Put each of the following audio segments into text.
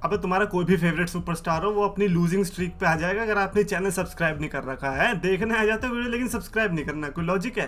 अबे तुम्हारा कोई भी फेवरेट सुपरस्टार हो वो अपनी लूजिंग स्ट्रीक पे आ जाएगा अगर आपने चैनल सब्सक्राइब नहीं कर रखा है। देखने आ जाते वीडियो लेकिन सब्सक्राइब नहीं करना, कोई लॉजिक है?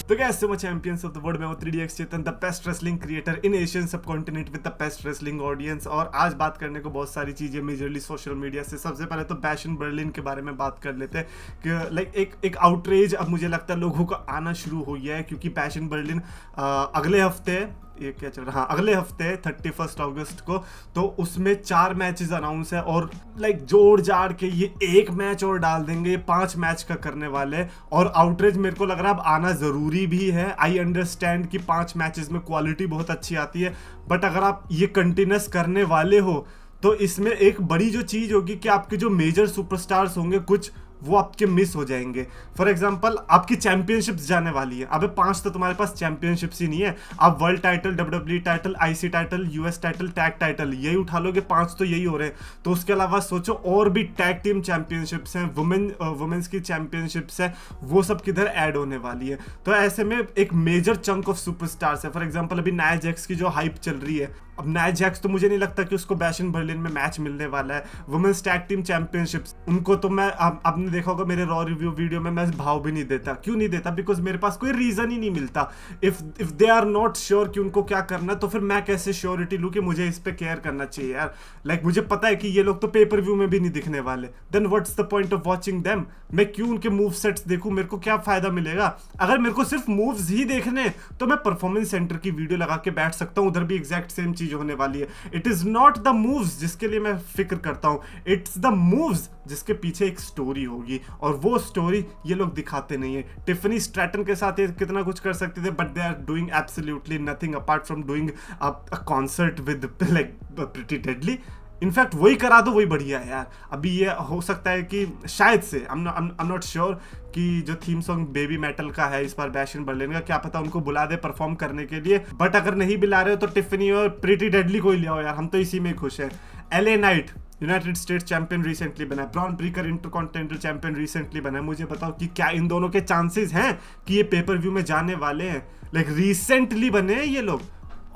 तो guys, so champions of the world में वो 3DX Chetan, the best wrestling creator in Asian subcontinent with the best wrestling audience. और आज बात करने को बहुत सारी चीजें मेजरली सोशल मीडिया से। सबसे पहले तो बैश इन बर्लिन के बारे में बात कर लेते हैं कि लाइक एक आउटरेज अब मुझे लगता है लोगों को आना शुरू हो गया है, क्योंकि बैश इन बर्लिन अगले हफ्ते, ये क्या चल रहा है, हाँ अगले हफ्ते 31 अगस्त को, तो उसमें 4 मैचेस अनाउंस है और लाइक जोड़ जाड़ के ये एक मैच और डाल देंगे, ये 5 मैच का करने वाले। और आउटरेज मेरे को लग रहा है अब आना जरूरी भी है। आई अंडरस्टैंड कि 5 मैचेस में क्वालिटी बहुत अच्छी आती है, बट अगर आप ये कंटिन्यूस करने वाले हो तो इसमें एक बड़ी जो चीज होगी कि आपके जो मेजर सुपरस्टार्स होंगे कुछ वो आपके मिस हो जाएंगे। फॉर एग्जांपल आपकी चैंपियनशिप्स जाने वाली है, अबे 5 तो तुम्हारे पास चैंपियनशिप्स ही नहीं है। आप world title, WWE title, IC title, US title, tag title यही उठा लोगे, 5 तो यही हो रहे हैं। तो उसके अलावा सोचो और भी टैग टीम चैंपियनशिप्स हैं, वुमेन्स की चैंपियनशिप्स है, वो सब किधर ऐड होने वाली है। तो ऐसे में एक मेजर चंक ऑफ सुपरस्टार्स है। फॉर एग्जाम्पल अभी नाया जैक्स की जो हाइप चल रही है, अब नाया जैक्स तो मुझे नहीं लगता कि उसको बैश इन बर्लिन में मैच मिलने वाला है। वुमेन्स टैग टीम चैंपियनशिप्स, उनको तो मैं आपने देखा होगा मेरे रॉ रिव्यू वीडियो में, मैं भाव भी नहीं देता। क्यों नहीं देता? बिकॉज मेरे पास कोई रीजन ही नहीं मिलता। If they are not sure कि उनको क्या करना है, तो फिर मैं कैसे श्योरिटी लूं कि मुझे इस पे केयर करना चाहिए यार। लाइक मुझे पता है कि ये लोग तो पेपर व्यू में भी नहीं दिखने वाले, then what's the point of watching them? मैं क्यों उनके मूव सेट्स देखूं? मेरे को क्या फायदा मिलेगा? अगर मेरे को सिर्फ मूव्स ही देखने तो मैं परफॉर्मेंस सेंटर की वीडियो लगा के बैठ सकता हूं, उधर भी एग्जैक्ट सेम चीज होने वाली है। It is not the moves जिसके लिए मैं फिक्र करता हूं, इट्स द मूव्स जिसके पीछे एक स्टोरी होगी, और वो स्टोरी ये लोग दिखाते नहीं है। टिफनी स्ट्रैटन के साथ ये कितना कुछ कर सकते थे, but they are doing absolutely nothing apart from doing a concert with like pretty deadly. In fact वही करा दो, वही बढ़िया है यार। अभी ये हो सकता है कि शायद से आई एम नॉट श्योर कि जो थीम सॉन्ग बेबी मेटल का है इस बार बैश इन बर्लिन का, क्या पता उनको बुला दे परफॉर्म करने के लिए। बट अगर नहीं बुला रहे हो तो टिफनी और प्रीटी डेडली को ही ले आओ यार, हम तो इसी में खुश हैं। LA night United states champion recently बना है, bronze Breaker intercontinental champion recently बना है। मुझे बताओ कि क्या इन दोनों के चांसेस हैं कि ये पेपर व्यू में जाने वाले हैं? लाइक रिसेंटली बने हैं ये लोग,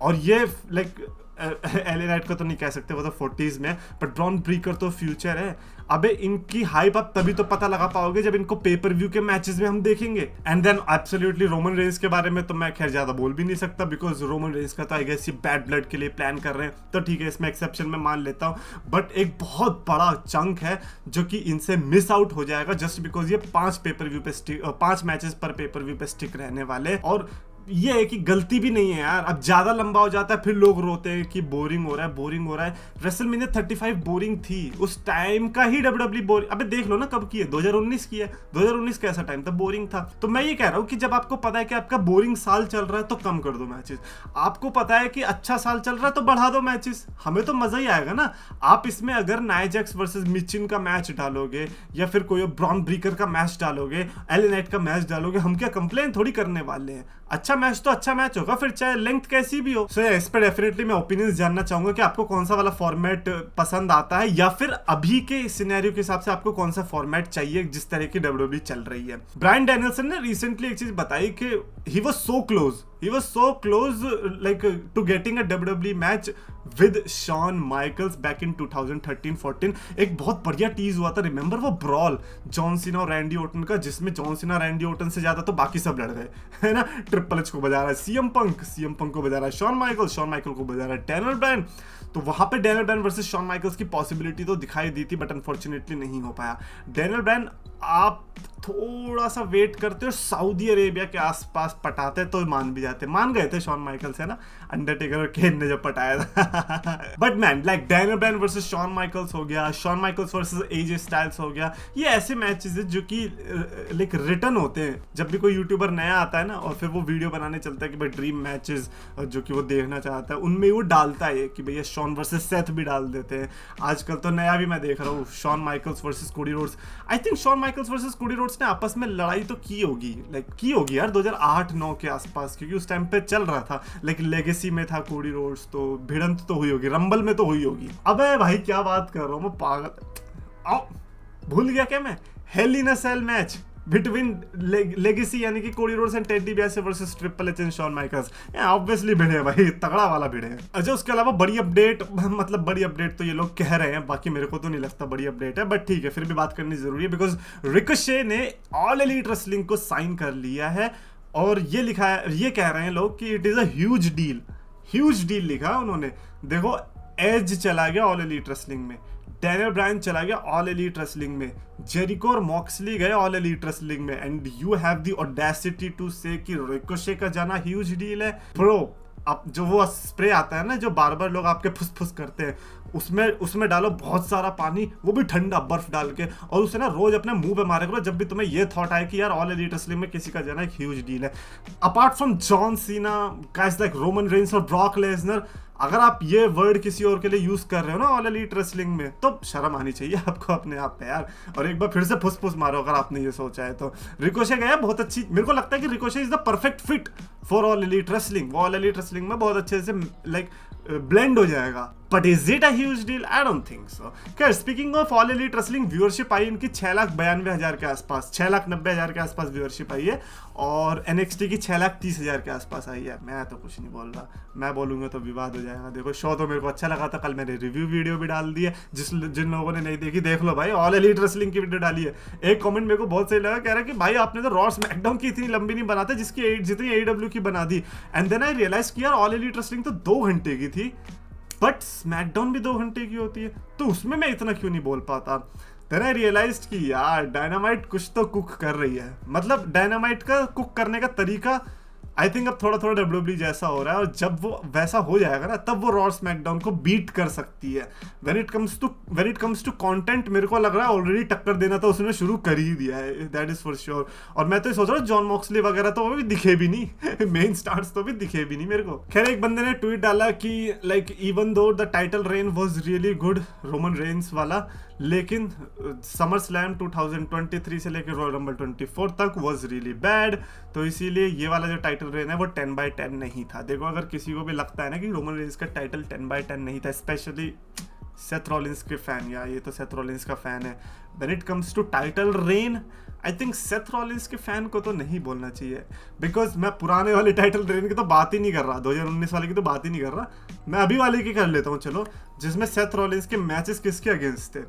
और ये लाइक LA नाइट को तो नहीं कह सकते, वो तो 40s में, बट ब्रॉन ब्रीकर तो फ्यूचर है। अबे इनकी हाइप आप तभी तो पता लगा पाओगे जब इनको पेपर व्यू के मैचेस में हम देखेंगे। And then absolutely Roman Reigns के बारे में तो मैं खैर ज्यादा बोल भी नहीं सकता, बिकॉज रोमन रेंस का तो आई गेस ये बैड ब्लड के लिए प्लान कर रहे हैं, तो ठीक है इसमें एक्सेप्शन में मान लेता हूँ। बट एक बहुत बड़ा चंक है जो कि इनसे मिस आउट हो जाएगा जस्ट बिकॉज ये 5 मैचेस पर पेपर व्यू पे स्टिक रहने वाले। और ये है कि गलती भी नहीं है यार, अब ज्यादा लंबा हो जाता है फिर लोग रोते हैं कि बोरिंग हो रहा है, बोरिंग हो रहा है। रेसलमेनिया 35 बोरिंग थी उस टाइम का ही, WWE बोरिंग। अबे देख लो ना कब की है, 2019 की है। 2019 कैसा टाइम था, बोरिंग था। तो मैं ये कह रहा हूँ कि जब आपको पता है कि आपका बोरिंग साल चल रहा है तो कम कर दो मैचेस। आपको पता है कि अच्छा साल चल रहा है तो बढ़ा दो मैचेस, हमें तो मजा ही आएगा ना। आप इसमें अगर नाया जैक्स वर्सेस मिचिन का मैच डालोगे या फिर कोई ब्रॉन ब्रीकर का मैच डालोगे, LA नाइट का मैच डालोगे, हम क्या कंप्लेन थोड़ी करने वाले हैं। अच्छा मैच तो अच्छा मैच होगा, फिर चाहे लेंथ कैसी भी हो। सो इस पर डेफिनेटली मैं ओपिनियंस जानना चाहूंगा कि आपको कौन सा वाला फॉर्मेट पसंद आता है, या फिर अभी के सिनेरियो के हिसाब से आपको कौन सा फॉर्मेट चाहिए जिस तरह की WWE चल रही है। ब्रायन डैनियल्सन ने रिसेंटली एक चीज बताई कि he was so close like to getting a WWE match with Shawn Michaels back in 2013-14। एक बहुत बढ़िया टीज हुआ था, रिमेंबर वो ब्रॉल जॉन सीना और रैंडी ओटन का, जिसमें जॉन सीना रैंडी ओटन से ज्यादा तो बाकी सब लड़ गए, है ना। ट्रिपल एच को बजा रहा है CM Punk को बजा रहा है शॉन माइकल को बजा रहा है डैनियल ब्रायन। तो वहां पे Daniel Bryan versus Shawn Michaels की पॉसिबिलिटी तो दिखाई दी थी, बट अनफॉर्चुनेटली नहीं हो पाया। डैनियल ब्रायन आप थोड़ा सा वेट करते हो, सऊदी अरेबिया के आसपास पटाते तो मान भी जाते, मान गए थे शॉन माइकल्स, है ना, अंडरटेकर और केन ने जब पटाया था। But man like Daniel Bryan versus Shawn Michaels हो गया, Shawn Michaels versus AJ Styles हो गया, ये ऐसे मैचेस है जो कि लाइक रिटर्न होते हैं। जब भी कोई यूट्यूबर नया आता है ना और फिर वो वीडियो बनाने चलता है कि भाई ड्रीम मैचेस जो कि वो देखना चाहता है, उनमें वो डालता है कि भैया शॉन वर्सेस सेथ भी डाल देते हैं। आजकल तो नया भी मैं देख रहा हूँ, Shawn Michaels versus Cody Rhodes. I think Shawn Michaels versus Cody Rhodes ने आपस में लड़ाई तो की होगी यार 2008-9 के आसपास, क्योंकि उस टाइम पे चल रहा था। लेकिन लेगेसी में था कोडी रोड्स, तो भिड़ंत तो हुई होगी, रंबल में तो हुई होगी। अबे भाई क्या बात कर रहा हूँ मैं, पागल। आओ भूल गया क्या मैं, hell in a cell match between legacy यानी कि Cody Rhodes and Ted DiBiase versus triple H and Shawn Michaels. Obviously भिड़े है भाई, तगड़ा वाला भिड़े है। अच्छा उसके अलावा बड़ी अपडेट, मतलब बड़ी अपडेट तो ये लोग कह रहे हैं, बाकी मेरे को तो नहीं लगता बड़ी अपडेट है, बट ठीक है फिर भी बात करनी जरूरी है बिकॉज रिकोशे ने ऑल एलीट रेसलिंग को साइन कर लिया है और ये लिखा है, ये कह रहे हैं लोग कि it is a huge deal. Huge deal लिखा उन्होंने। देखो एज चला गया ऑल एलीट रेसलिंग में, डैनियल ब्रायन चला गया ऑल एलीट रेसलिंग में, जेरिको और मॉक्सली गए ऑल एलीट रेसलिंग में, and you have the audacity to say कि रिकोशे का जाना ह्यूज डील है। ब्रो अब जो वो स्प्रे आता है ना जो बार बार लोग आपके फुस फुस करते हैं, उसमें डालो बहुत सारा पानी, वो भी ठंडा बर्फ डाल के, और उसे ना रोज अपने मुंह पे मारे करो जब भी तुम्हें ये थॉट आए कि यार ऑल एलीट रेसलिंग में किसी का जाना एक ह्यूज डील है। Apart from John Cena, guys like Roman Reigns और ब्रॉक लेसनर, अगर आप ये वर्ड किसी और के लिए यूज कर रहे हो ना ऑल एलीट रेसलिंग में, तो शर्म आनी चाहिए आपको अपने आप पे यार। और एक बार फिर से फुस फुस मारो अगर आपने ये सोचा है तो। रिकोशे गया बहुत अच्छी, मेरे को लगता है कि Ricochet is the perfect fit for All Elite Wrestling. वो ऑल एलीट रेसलिंग में बहुत अच्छे से लाइक ब्लेंड हो जाएगा। But is it a huge deal? I don't think so. खैर speaking of All Elite Wrestling, viewership आई इनकी 6,92,000 के आसपास, 6,90,000 के आसपास व्यूअरशिप आई है, और NXT की 6,30,000 के आसपास आई है। मैं तो कुछ नहीं बोल रहा, मैं बोलूंगा तो विवाद हो जाएगा। देखो शो तो मेरे को अच्छा लगा था, कल मैंने रिव्यू वीडियो भी डाल दी है, जिन लोगों ने नहीं देखी देख लो भाई, ऑल एलीट रेसलिंग की वीडियो डाली है। एक कमेंट मेरे को बहुत सही लगा, कह रहा है कि भाई आपने तो रॉ स्मैकडाउन की इतनी लंबी नहीं बनाते जिसकी जितनी AEW की बना दी। एंड देन आई रियलाइज कि यार ऑल एलीट रेसलिंग तो 2 घंटे की थी, बट स्मैकडाउन भी 2 घंटे की होती है, तो उसमें मैं इतना क्यों नहीं बोल पाता। देन आई रियलाइज्ड कि यार डायनामाइट कुछ तो कुक कर रही है, मतलब डायनामाइट का कुक करने का तरीका आई थिंक अब थोड़ा थोड़ा WWE जैसा हो रहा है, और जब वो वैसा हो जाएगा ना तब वो रॉ स्मैकडाउन को बीट कर सकती है। When it comes to content, मेरे को लग रहा है ऑलरेडी टक्कर देना तो उसने शुरू कर ही दिया है, दैट इज फॉर श्योर। और मैं तो ये सोच रहा हूँ जॉन मॉक्सली वगैरह तो वो भी दिखे भी नहीं मेन स्टार्स तो भी दिखे भी नहीं मेरे को। खैर एक बंदे ने ट्वीट डाला कि like even though the title reign was really good, Roman Reigns वाला, लेकिन समर स्लैम 2023 से लेकर रॉयल रंबल 24 तक वाज रियली बैड, तो इसीलिए ये वाला जो टाइटल रेन है वो 10/10 नहीं था। देखो अगर किसी को भी लगता है ना कि रोमन रेंस का टाइटल 10/10 नहीं था, स्पेशली सेथ रॉलिंस के फैन, या ये तो सेथ रॉलिंस का फैन है, when it comes to title reign I think Seth Rollins के फैन को तो नहीं बोलना चाहिए, बिकॉज मैं पुराने वाले टाइटल रेन की तो बात ही नहीं कर रहा, 2019 वाले की तो बात ही नहीं कर रहा, मैं अभी वाले की कर लेता हूँ चलो, जिसमें सेथ रॉलिंस के मैचेस किसके अगेंस्ट थे,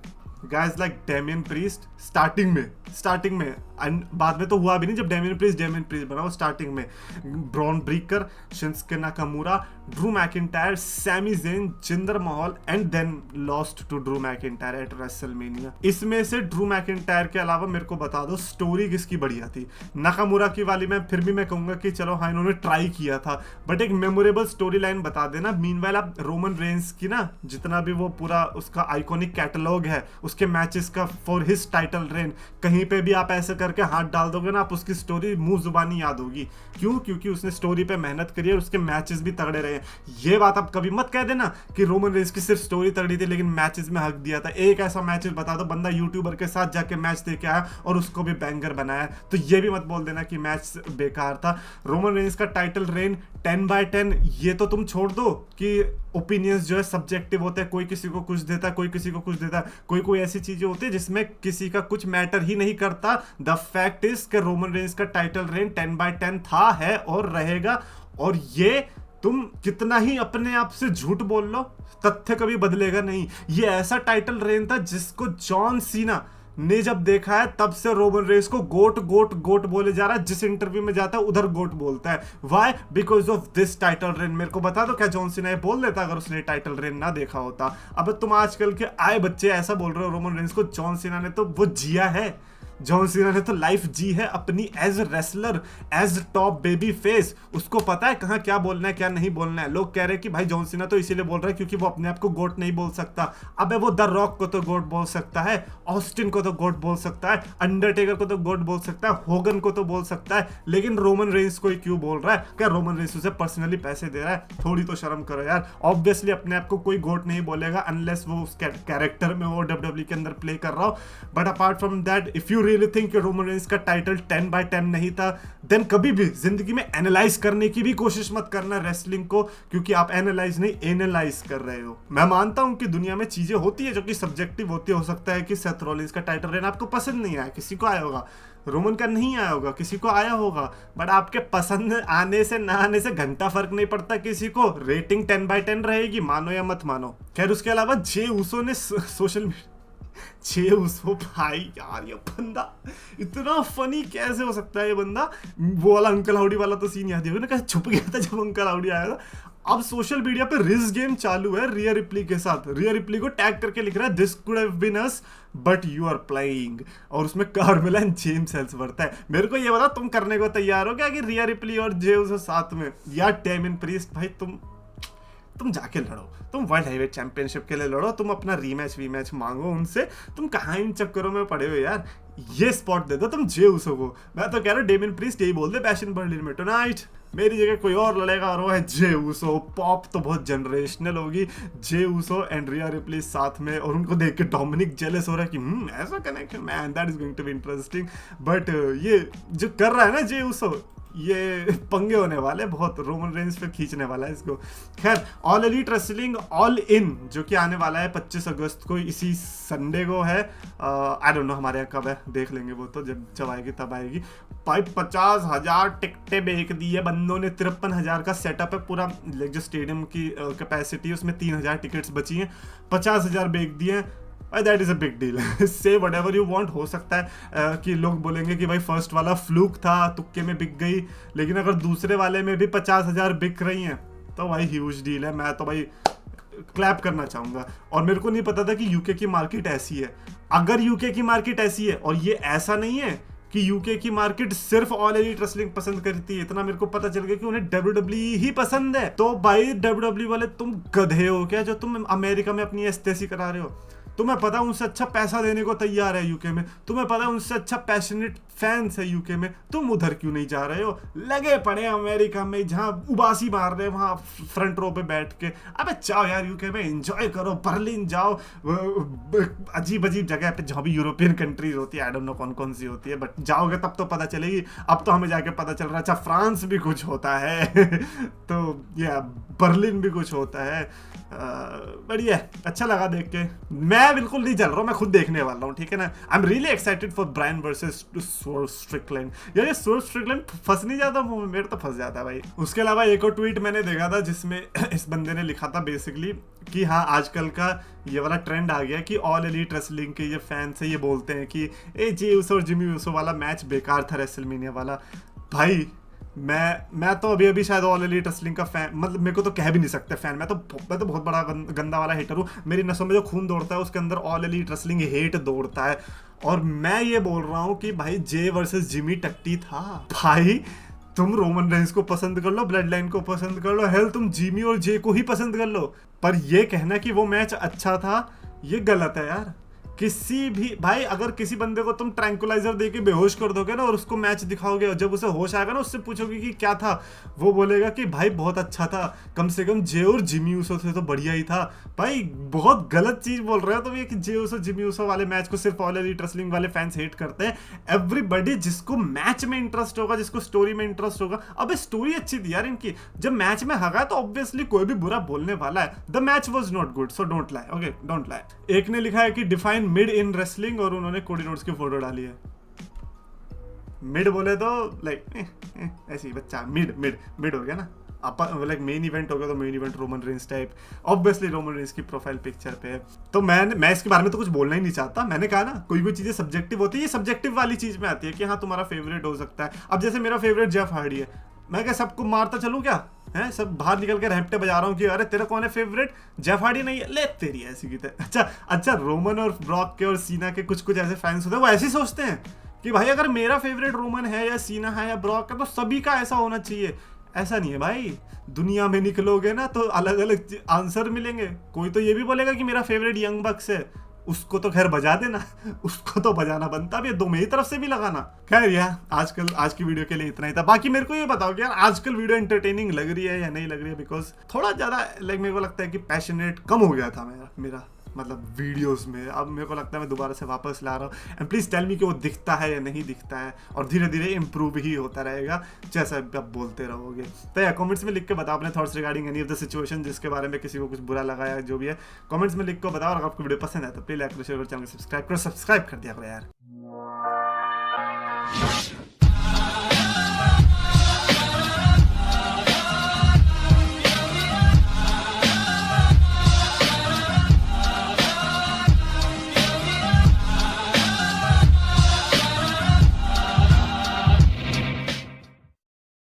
guys like Damien priest starting में एंड बाद में तो हुआ भी नहीं जब डेमियन प्रीस्ट बना, वो स्टार्टिंग में Bron Breakker, Shinsuke Nakamura, Drew McIntyre, Sami Zayn, Jinder Mahal, and then lost to Drew McIntyre at WrestleMania. इसमें से ड्रू मैकिंटायर के अलावा मेरे को बता दो स्टोरी किसकी बढ़िया थी। नाकामुरा की वाली मैं फिर भी मैं कहूंगा कि चलो हाँ इन्होंने ट्राई किया था, बट एक मेमोरेबल स्टोरी लाइन बता देना। मीनवाइल आप रोमन रेंस की ना जितना भी वो पूरा उसका आइकॉनिक कैटलॉग है उसके मैचेस का फॉर हिज टाइटल रेन, कहीं पे भी आप ऐसे करके हाथ डाल दोगे ना, आप उसकी स्टोरी मुंह जुबानी याद होगी। क्यों? क्योंकि उसने स्टोरी पे मेहनत करी है और उसके मैचेस भी तगड़े रहे। ये बात आप कभी मत कह देना कि रोमन रेंस की सिर्फ स्टोरी तगड़ी थी लेकिन मैचेस में हक दिया था। एक ऐसा मैचेस बता दो बंदा यूट्यूबर के साथ जाके मैच देके आया और उसको भी बैंगर बनाया, तो ये भी मत बोल देना कि मैच बेकार था। रोमन रेंस का टाइटल रेन 10/10, ये तो तुम छोड़ दो कि ओपिनियंस जो है सब्जेक्टिव होते हैं, कोई किसी को कुछ देता है, कोई किसी को कुछ देता है, कोई ऐसी चीजें होती है जिसमें किसी का कुछ मैटर ही नहीं करता। द फैक्ट इज कि रोमन रेंस का टाइटल रेन 10/10 था, है और रहेगा, और ये तुम कितना ही अपने आप से झूठ बोल लो तथ्य कभी बदलेगा नहीं। ये ऐसा टाइटल रेन था जिसको जॉन सीना ने जब देखा है तब से रोमन रेंस को गोट गोट गोट बोले जा रहा है, जिस इंटरव्यू में जाता है उधर गोट बोलता है। Why? Because of this title reign. मेरे को बता दो क्या जॉन सीना ये बोल देता अगर उसने टाइटल रेन ना देखा होता? अब तुम आजकल के आए बच्चे ऐसा बोल रहे हो रोमन रेंस को, जॉन सीना ने तो वो जिया है, जॉन सीना ने तो लाइफ जी है अपनी as wrestler, as top baby face. उसको पता है कहाँ क्या बोलना है क्या नहीं बोलना है। लोग कह रहे हैं कि भाई जॉन सीना तो इसीलिए बोल रहा है क्योंकि वो अपने आप को गोट नहीं बोल सकता। अबे वो द रॉक को तो गोट बोल सकता है, ऑस्टिन को तो गोट बोल सकता है, अंडरटेकर को तो गोट बोल सकता है, होगन को तो बोल सकता है, लेकिन रोमन रेंस को ही क्यों बोल रहा है? क्या रोमन रेंस उसे पर्सनली पैसे दे रहा है? थोड़ी तो शर्म करो यार। ऑब्वियसली अपने आप को कोई गोट नहीं बोलेगा अनलेस वो उस कैरेक्टर में वो WWE के अंदर प्ले कर रहा हो। But apart from that, if you really think Roman Reigns का टाइटल 10/10 नहीं था, देन कभी भी जिंदगी में एनालाइज करने की भी कोशिश मत करना रेसलिंग को, क्योंकि आप एनालाइज नहीं एनालाइज कर रहे हो। मैं मानता हूं कि दुनिया में चीजें होती है जो कि सब्जेक्टिव होती है। हो सकता है कि सेथ रॉलिंस का टाइटल रेन आपको पसंद नहीं आया, किसी को आया होगा, रोमन का नहीं आया होगा, किसी को आया होगा, बट आपके पसंद आने से ना आने से घंटा फर्क नहीं पड़ता किसी को। रेटिंग 10/10 रहेगी, मानो या मत मानो। खैर उसके अलावा जे उसो ने सोशल मीडिया, जे उसो भाई यार ये बंदा इतना फनी कैसे हो सकता है ये बंदा। वो वाला अंकल हाउडी वाला तो सीन याद है ना, कैसे छुप गया था जब अंकल हाउडी आया था। अब सोशल मीडिया पे रिस गेम चालू है रिया रिप्ली के साथ। रिया रिप्ली को टैग करके लिख रहा है this could have been us but you are playing, और उसमें कार्मेला एंड जेम्स एल्सवर्थ है। मेरे को ये बता तुम करने को तैयार हो क्या कि रिया रिप्ली और जे उसो साथ में, या डेमियन प्रीस्ट भाई तुम जाके लड़ो, तुम वर्ल्ड हैवीवेट चैंपियनशिप के लिए लड़ो, तुम अपना रीमैच मांगो उनसे। तुम कहाँ इन चक्करों में पड़े हो यार, ये स्पॉट दे दो तुम जे उसो को। मैं तो कह रहा हूँ डेमियन प्रीस्ट यही बोल दे बैश इन बर्लिन में टुनाइट मेरी जगह कोई और लड़ेगा और वो है जे उसो। पॉप तो बहुत जनरेशनल होगी, जे उसो एंड रिया रिप्ली साथ में, और उनको देख के डोमिनिक जेलस हो रहा है कि ऐसा connection man that is going to be interesting. But ये जो कर रहा है ना जे उसो, ये पंगे होने वाले बहुत, रोमन रेंस पे खींचने वाला है इसको। खैर all Elite wrestling all in जो कि आने वाला है 25 अगस्त को, इसी संडे को है। आई डोंट नो हमारे यहाँ कब है, देख लेंगे वो तो जब आएगी तब आएगी। भाई 50,000 टिकटें बेच दी है बंदों ने, 53,000 का सेटअप है पूरा। जो स्टेडियम की कैपेसिटी है उसमें 3,000 टिकट्स बची हैं, 50,000 बेच दिए हैं। That is a big deal. से वट एवर यू वॉन्ट। हो सकता है कि लोग बोलेंगे कि भाई फर्स्ट वाला फ्लूक था, तुक्के में बिक गई, लेकिन अगर दूसरे वाले में भी 50,000 बिक रही हैं तो भाई ह्यूज डील है। मैं तो भाई क्लैप करना चाहूंगा। और मेरे को नहीं पता था कि यूके की मार्केट ऐसी है। अगर यूके की मार्केट ऐसी है, और ये ऐसा नहीं है कि यूके की मार्केट सिर्फ ऑल एलीट रेसलिंग पसंद करती है, इतना मेरे को पता चल गया कि उन्हें WWE ही पसंद है। तो भाई WWE वाले तुम गधे हो क्या जो तुम अमेरिका में अपनी एस्तेसी करा रहे हो? तुम्हें पता उनसे अच्छा पैसा देने को तैयार है यूके में, तुम्हें पता उनसे अच्छा पैशनेट फैंस है यूके में, तुम उधर क्यों नहीं जा रहे हो? लगे पड़े अमेरिका में जहाँ उबासी मार रहे हैं वहाँ फ्रंट रो पे बैठ के। अबे जाओ यार यूके में एंजॉय करो, बर्लिन जाओ, अजीब अजीब जगह पे जहाँ भी यूरोपियन कंट्रीज होती है, आई डोंट नो कौन कौन सी होती है, बट जाओगे तब तो पता चलेगी। अब तो हमें जाके पता चल रहा है अच्छा फ्रांस भी कुछ होता है तो या बर्लिन भी कुछ होता है। बढ़िया, अच्छा लगा देख के। मैं बिल्कुल नहीं चल रहा हूँ, मैं खुद देखने वाला हूँ, ठीक है ना। I am really excited for Brian versus sword Strickland. यार ये स्वर्ड स्ट्रिकलैंड फंस नहीं जाता मुंह में? मेरे तो फंस जाता है भाई। उसके अलावा एक और ट्वीट मैंने देखा था जिसमें इस बंदे ने लिखा था बेसिकली कि हाँ आजकल का ये वाला ट्रेंड आ गया कि ऑल एलीट रेसलिंग के ये फैंस है, ये बोलते हैं कि ए जे उसो और जिमी उसो वाला मैच बेकार था रेसलमेनिया वाला। भाई मैं तो अभी शायद ऑल एलीट रेसलिंग का फैन, मतलब मेरे को तो कह भी नहीं सकते फैन। मैं तो बहुत बड़ा गंदा वाला हेटर हूँ। मेरी नसों में जो खून दौड़ता है उसके अंदर ऑल एलीट रेसलिंग हेट दौड़ता है। और मैं ये बोल रहा हूँ कि भाई जे वर्सेस जिमी टट्टी था। भाई तुम रोमन रेंस को पसंद कर लो, ब्लड लाइन को पसंद कर लो, हेल तुम जिमी और जे को ही पसंद कर लो, पर ये कहना कि वो मैच अच्छा था ये गलत है यार। किसी भी भाई अगर किसी बंदे को तुम ट्रैंकुलाइजर देके बेहोश कर दोगे ना और उसको मैच दिखाओगे और जब उसे होश आएगा ना उससे पूछोगे कि क्या था, वो बोलेगा कि भाई बहुत अच्छा था, कम से कम जे और जिमी उसो से तो बढ़िया ही था। भाई बहुत गलत चीज बोल रहे हो तुम ये कि जे उसो जिमी उसो वाले मैच को सिर्फ ऑल एलीट रेसलिंग वाले फैंस हेट करते हैं। एवरीबडी जिसको मैच में इंटरेस्ट होगा, जिसको स्टोरी में इंटरेस्ट होगा, अबे स्टोरी अच्छी थी यार इनकी। जब मैच में हगा तो ऑब्वियसली कोई भी बुरा बोलने वाला है। The match was not good so don't lie, okay don't lie. एक ने लिखा है कि डिफाइन मिड इन रेसलिंग और उन्होंने कोडी रोड्स की फोटो डाली है। मिड बोले तो लाइक ऐसी बच्चा मिड हो गया ना। लाइक मेन इवेंट हो गया तो main event Roman Reigns type, obviously Roman Reigns की प्रोफाइल पिक्चर पे है। तो मैं इसके बारे में तो कुछ बोलना ही नहीं चाहता। मैंने कहा ना कोई चीजें सब्जेक्टिव होती है, ये सब्जेक्टिव वाली चीज में आती है कि हाँ तुम्हारा फेवरेट हो सकता है। अब जैसे मेरा फेवरेट जेफ हार्डी है, मैं क्या सबको मारता चलूं क्या है? सब बाहर निकल के रैप्टे बजा रहा हूँ कि अरे तेरा कौन है फेवरेट? जेफ हार्डी नहीं है, ले तेरी ऐसी की अच्छा रोमन और ब्रॉक के और सीना के कुछ ऐसे फैंस होते हैं वो ऐसे सोचते हैं कि भाई अगर मेरा फेवरेट रोमन है या सीना है या ब्रॉक है तो सभी का ऐसा होना चाहिए। ऐसा नहीं है भाई, दुनिया में निकलोगे ना तो अलग अलग आंसर मिलेंगे। कोई तो ये भी बोलेगा कि मेरा फेवरेट यंग बक्स है, उसको तो खैर बजा देना, उसको तो बजाना बनता भी है, दो मेरी तरफ से भी लगाना। खैर यार आज की वीडियो के लिए इतना ही था। बाकी मेरे को ये बताओ कि यार आजकल वीडियो एंटरटेनिंग लग रही है या नहीं लग रही है? बिकॉज थोड़ा ज्यादा लाइक मेरे को लगता है कि पैशनेट कम हो गया था मेरा मतलब वीडियोस में। अब मेरे को लगता है मैं दोबारा से वापस ला रहा हूँ, एंड प्लीज टेल मी कि वो दिखता है या नहीं दिखता है, और धीरे धीरे इंप्रूव ही होता रहेगा जैसा आप बोलते रहोगे। तो या कमेंट्स में लिख के बताओ अपने thoughts regarding any of the situation जिसके बारे में किसी को कुछ बुरा लगा या जो भी है, कमेंट्स में लिख को बताओ। और आपको वीडियो पसंद है तो प्लीज लाइक करो, शेयर करो, चैनल सब्सक्राइब करो। सब्सक्राइब कर दिया करो यार।